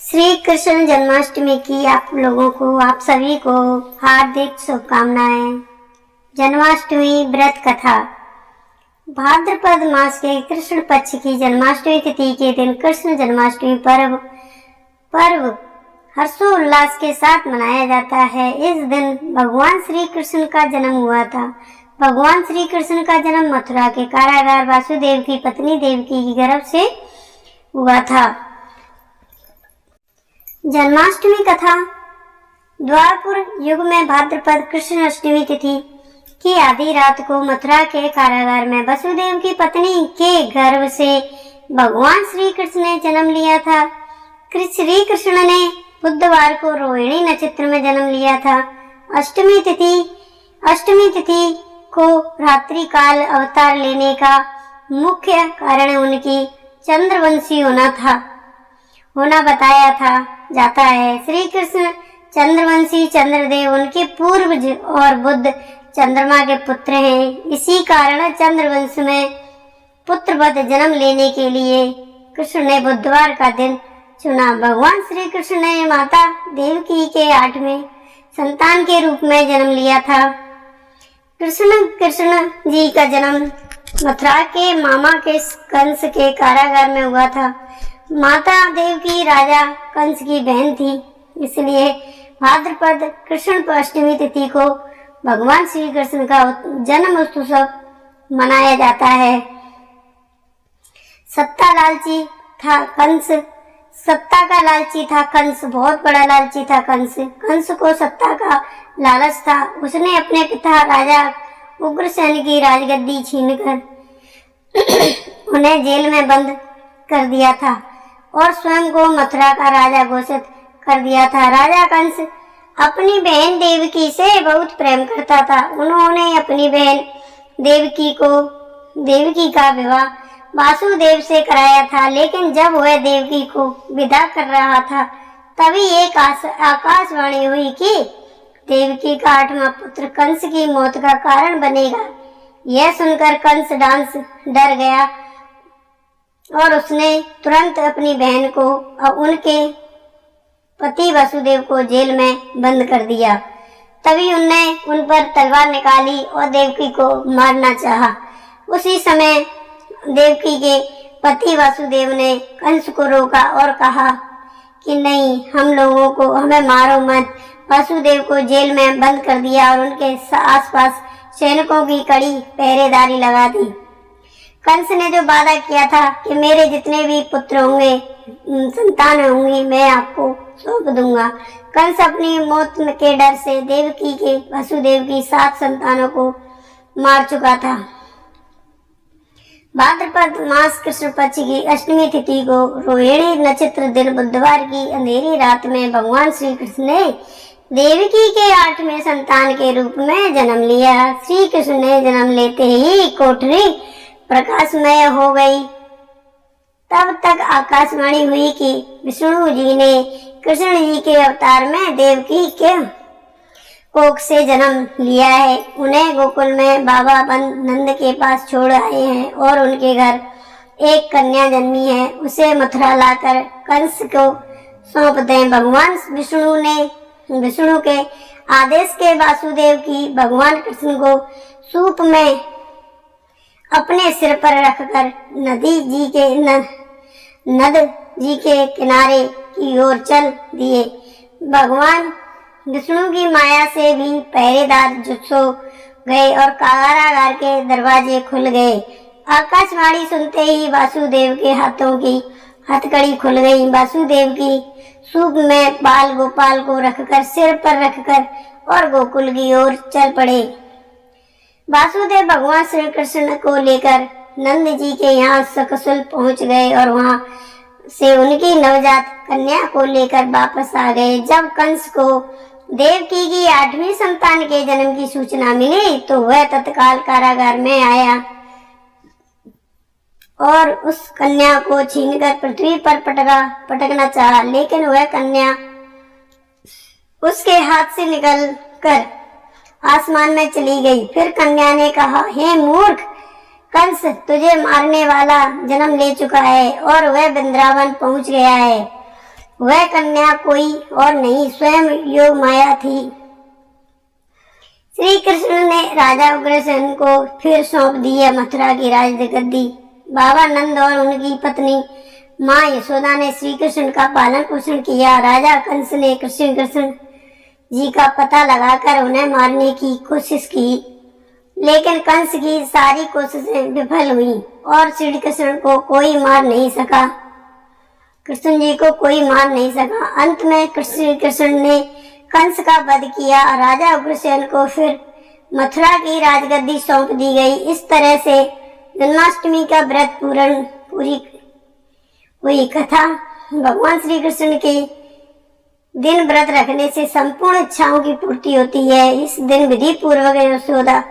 श्री कृष्ण जन्माष्टमी की आप लोगों को, आप सभी को हार्दिक शुभकामनाएं। जन्माष्टमी व्रत कथा। भाद्रपद मास के कृष्ण पक्ष की जन्माष्टमी तिथि के दिन कृष्ण जन्माष्टमी पर्व हर्षोल्लास के साथ मनाया जाता है। इस दिन भगवान श्री कृष्ण का जन्म हुआ था। भगवान श्री कृष्ण का जन्म मथुरा के कारागार वासुदेव की पत्नी देवकी की गर्भ से हुआ था। जन्माष्टमी कथा। द्वापर युग में भाद्रपद कृष्ण अष्टमी तिथि की आधी रात को मथुरा के कारागार में वसुदेव की पत्नी के गर्भ से भगवान श्री कृष्ण ने जन्म लिया था। श्री कृष्ण ने बुधवार को रोहिणी नक्षत्र में जन्म लिया था। अष्टमी तिथि को रात्रि काल अवतार लेने का मुख्य कारण उनकी चंद्रवंशी होना बताया जाता है। श्री कृष्ण चंद्रवंशी चंद्रदेव उनके पूर्वज और बुध चंद्रमा के पुत्र हैं। इसी कारण चंद्रवंश में पुत्रवत जन्म लेने के लिए कृष्ण ने बुधवार का दिन चुना। भगवान श्री कृष्ण ने माता देवकी के 8वें संतान के रूप में जन्म लिया था। कृष्ण जी का जन्म मथुरा के मामा के कंस के कारागार में हुआ था। माता देवकी राजा कंस की बहन थी, इसलिए भाद्रपद कृष्ण अष्टमी तिथि को भगवान श्री कृष्ण का जन्म उत्सव मनाया जाता है। सत्ता का लालची था कंस, बहुत बड़ा लालची था कंस को सत्ता का लालच था। उसने अपने पिता राजा उग्रसेन की राजगद्दी छीनकर उन्हें जेल में बंद कर दिया था और स्वयं को मथुरा का राजा घोषित कर दिया था। राजा कंस अपनी बहन देवकी से बहुत प्रेम करता था। उन्होंने अपनी बहन देवकी का विवाह वासुदेव से कराया था, लेकिन जब वह देवकी को विदा कर रहा था तभी एक आकाशवाणी हुई कि देवकी का 8वां पुत्र कंस की मौत का कारण बनेगा। यह सुनकर कंस डर गया और उसने तुरंत अपनी बहन को और उनके पति वसुदेव को जेल में बंद कर दिया। तभी उनने उन पर तलवार निकाली और देवकी को मारना चाहा। उसी समय देवकी के पति वसुदेव ने कंस को रोका और कहा कि नहीं, हमें मारो मत। वसुदेव को जेल में बंद कर दिया और उनके आसपास सैनिकों की कड़ी पहरेदारी लगा दी। कंस ने जो वादा किया था कि मेरे जितने भी पुत्र होंगे, संतान होंगी, मैं आपको सौंप दूंगा। कंस अपनी मौत के डर से देवकी के वसुदेव की 7 संतानों को मार चुका था। भाद्रपद मास कृष्ण पक्ष की अष्टमी तिथि को रोहिणी नक्षत्र दिन बुधवार की अंधेरी रात में भगवान श्री कृष्ण ने देवकी के 8वें संतान के रूप में जन्म लिया। श्री कृष्ण ने जन्म लेते ही कोठरी प्रकाशमय हो गई। तब तक आकाशवाणी हुई कि विष्णु जी ने कृष्ण जी के अवतार में देवकी के कोख से जन्म लिया है। उन्हें गोकुल में बाबा नंद के पास छोड़ आए हैं और उनके घर एक कन्या जन्मी है। उसे मथुरा लाकर कंस को सौंप दें। भगवान विष्णु के आदेश के वासुदेव की भगवान कृष्ण को सूप में अपने सिर पर रखकर नद जी के किनारे की ओर चल दिए। भगवान विष्णु की माया से भी पहरेदार सो गए और कारागार के दरवाजे खुल गए। आकाशवाणी सुनते ही वासुदेव के हाथों की हथकड़ी खुल गई। वासुदेव की सूप में बाल गोपाल को रखकर सिर पर रखकर और गोकुल की ओर चल पड़े। वासुदेव भगवान श्री कृष्ण को लेकर नंद जी के यहाँ सकुशल पहुंच गए और वहां से उनकी नवजात कन्या को लेकर वापस आ गए। जब कंस को देवकी की 8वीं संतान के जन्म की सूचना मिली तो वह तत्काल कारागार में आया और उस कन्या को छीनकर पृथ्वी पर पटकना चाहा, लेकिन वह कन्या उसके हाथ से निकलकर आसमान में चली गई। फिर कन्या ने कहा, हे मूर्ख कंस, तुझे मारने वाला जन्म ले चुका है और वह वृंदावन पहुंच गया है। वह कन्या कोई और नहीं, स्वयं योग माया थी। श्री कृष्ण ने राजा उग्रसेन को फिर सौंप दी है मथुरा की राजगद्दी। बाबा नंद और उनकी पत्नी माँ यशोदा ने श्री कृष्ण का पालन पोषण किया। राजा कंस ने कृष्ण जी का पता लगाकर उन्हें मारने की कोशिश की, लेकिन कंस की सारी कोशिशें विफल हुई और श्री कृष्ण को कोई मार नहीं सका। कृष्ण जी को कोई मार नहीं सका। अंत में कृष्ण ने कंस का वध किया। राजा उग्रसेन को फिर मथुरा की राजगद्दी सौंप दी गई। इस तरह से जन्माष्टमी का व्रत पूरी हुई कथा। भगवान श्री कृष्ण के दिन व्रत रखने से संपूर्ण इच्छाओं की पूर्ति होती है। इस दिन विधि पूर्वक यशोदा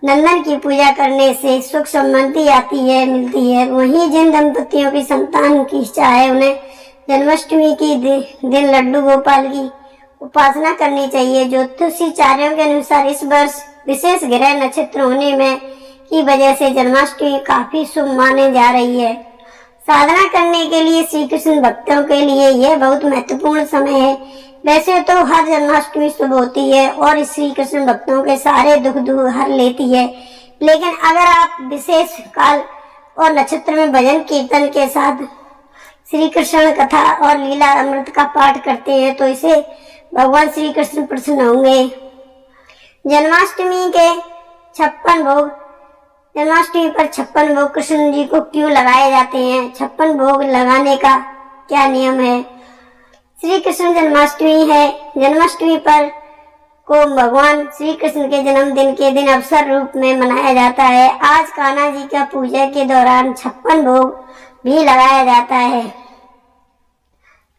नंदन की पूजा करने से सुख समृद्धि आती है, मिलती है। वहीं जिन दंपतियों की संतान की इच्छा है, उन्हें जन्माष्टमी की दिन लड्डू गोपाल की उपासना करनी चाहिए। ज्योतिषाचार्यों के अनुसार इस वर्ष विशेष ग्रह नक्षत्र होने में की वजह से जन्माष्टमी काफी शुभ माने जा रही है। साधना करने के लिए श्री कृष्ण भक्तों के लिए यह बहुत महत्वपूर्ण समय है। वैसे तो हर जन्माष्टमी शुभ होती है और श्री कृष्ण भक्तों के सारे दुख दूर हर लेती है, लेकिन अगर आप विशेष काल और नक्षत्र में भजन कीर्तन के साथ श्री कृष्ण कथा और लीला अमृत का पाठ करते हैं तो इसे भगवान श्री कृष्ण प्रसन्न होंगे। जन्माष्टमी पर 56 भोग कृष्ण जी को क्यों लगाए जाते हैं? 56 भोग लगाने का क्या नियम है? श्री कृष्ण जन्माष्टमी है। जन्माष्टमी पर को भगवान श्री कृष्ण के जन्मदिन के दिन अवसर रूप में मनाया जाता है। आज कान्हा जी का पूजा के दौरान 56 भोग भी लगाया जाता है।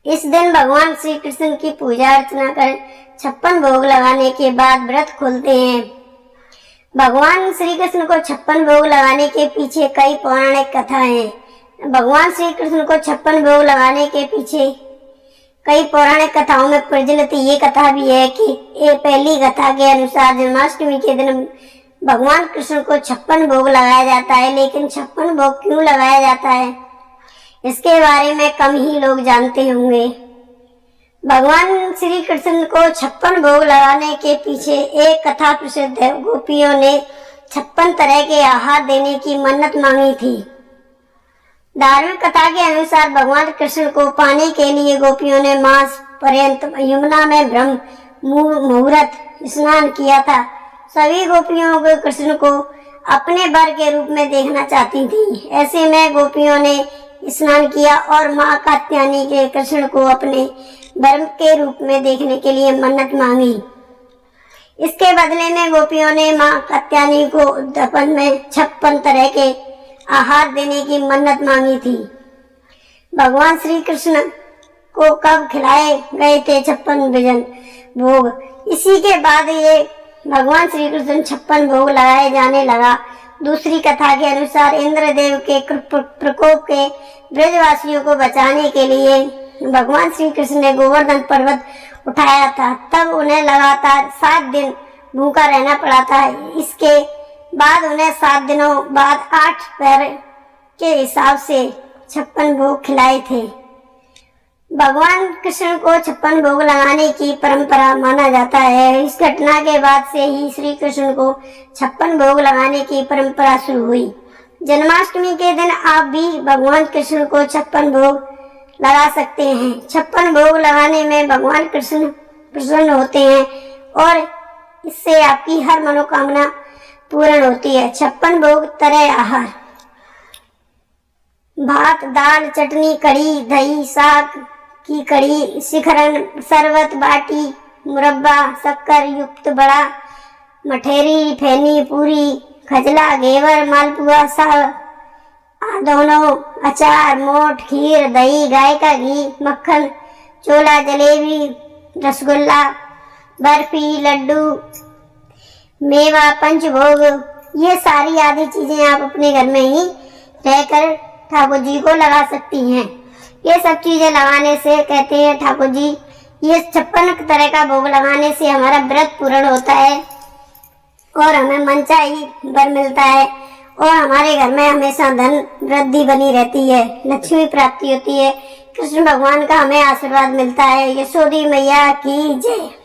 इस दिन भगवान श्री कृष्ण की पूजा अर्चना कर 56 भोग लगाने के बाद व्रत खोलते हैं। भगवान श्री कृष्ण को 56 भोग लगाने के पीछे कई पौराणिक कथाएं हैं। भगवान श्री कृष्ण को 56 भोग लगाने के पीछे कई पौराणिक कथाओं में प्रचलित ये कथा भी है कि पहली कथा के अनुसार जन्माष्टमी के दिन भगवान कृष्ण को 56 भोग लगाया जाता है। लेकिन 56 भोग क्यों लगाया जाता है, इसके बारे में कम ही लोग जानते होंगे। भगवान श्री कृष्ण को 56 भोग लगाने के पीछे एक कथा प्रसिद्ध है। गोपियों ने 56 तरह के आहार देने की मन्नत मांगी थी। धार्मिक कथा के अनुसार भगवान कृष्ण को पाने के लिए गोपियों ने मास पर्यंत यमुना में ब्रह्म मुहूर्त स्नान किया था। सभी गोपियों को कृष्ण को अपने वर के रूप में देखना चाहती थी। ऐसे में गोपियों ने स्नान किया और माँ कात्यायनी के कृष्ण को अपने वर के रूप में देखने के लिए मन्नत मांगी। इसके बदले में गोपियों ने माँ कात्यायनी को दपन में 56 तरह के आहार देने की मन्नत मांगी थी। भगवान श्री कृष्ण को कब खिलाए गए थे 56 भोजन भोग? इसी के बाद ये भगवान श्री कृष्ण 56 भोग लगाए जाने लगा। दूसरी कथा के अनुसार इंद्रदेव के प्रकोप के ब्रजवासियों को बचाने के लिए भगवान श्री कृष्ण ने गोवर्धन पर्वत उठाया था। तब उन्हें लगातार 7 दिन भूखा रहना पड़ा था। इसके बाद उन्हें 7 दिनों बाद 8 पैर के हिसाब से 56 भोग खिलाए थे। भगवान कृष्ण को 56 भोग लगाने की परंपरा माना जाता है। इस घटना के बाद से ही श्री कृष्ण को 56 भोग लगाने की परंपरा शुरू हुई। जन्माष्टमी के दिन आप भी भगवान कृष्ण को 56 भोग लगा सकते हैं। 56 भोग लगाने में भगवान कृष्ण प्रसन्न होते हैं और इससे आपकी हर मनोकामना पूर्ण होती है। 56 भोग तरह आहार: भात, दाल, चटनी, कढ़ी, दही, साग की कढ़ी, शिखरण, शरबत, बाटी, मुरब्बा, शक्कर युक्त बड़ा, मठेरी, फेनी, पूरी, खजला, घेवर, मालपुआ, दोनों, अचार, मोठ, खीर, दही, गाय का घी, मक्खन, चोला, जलेबी, रसगुल्ला, बर्फी, लड्डू, मेवा, पंचभोग, ये सारी आदि चीजें आप अपने घर में ही रहकर ठाकुर जी को लगा सकती हैं। ये सब चीजें लगाने से कहते हैं ठाकुर जी, ये 56 तरह का भोग लगाने से हमारा व्रत पूर्ण होता है और हमें मनचाही वर मिलता है और हमारे घर में हमेशा धन वृद्धि बनी रहती है, लक्ष्मी प्राप्ति होती है। कृष्ण भगवान का हमें आशीर्वाद मिलता है। यशोदी मैया की जय।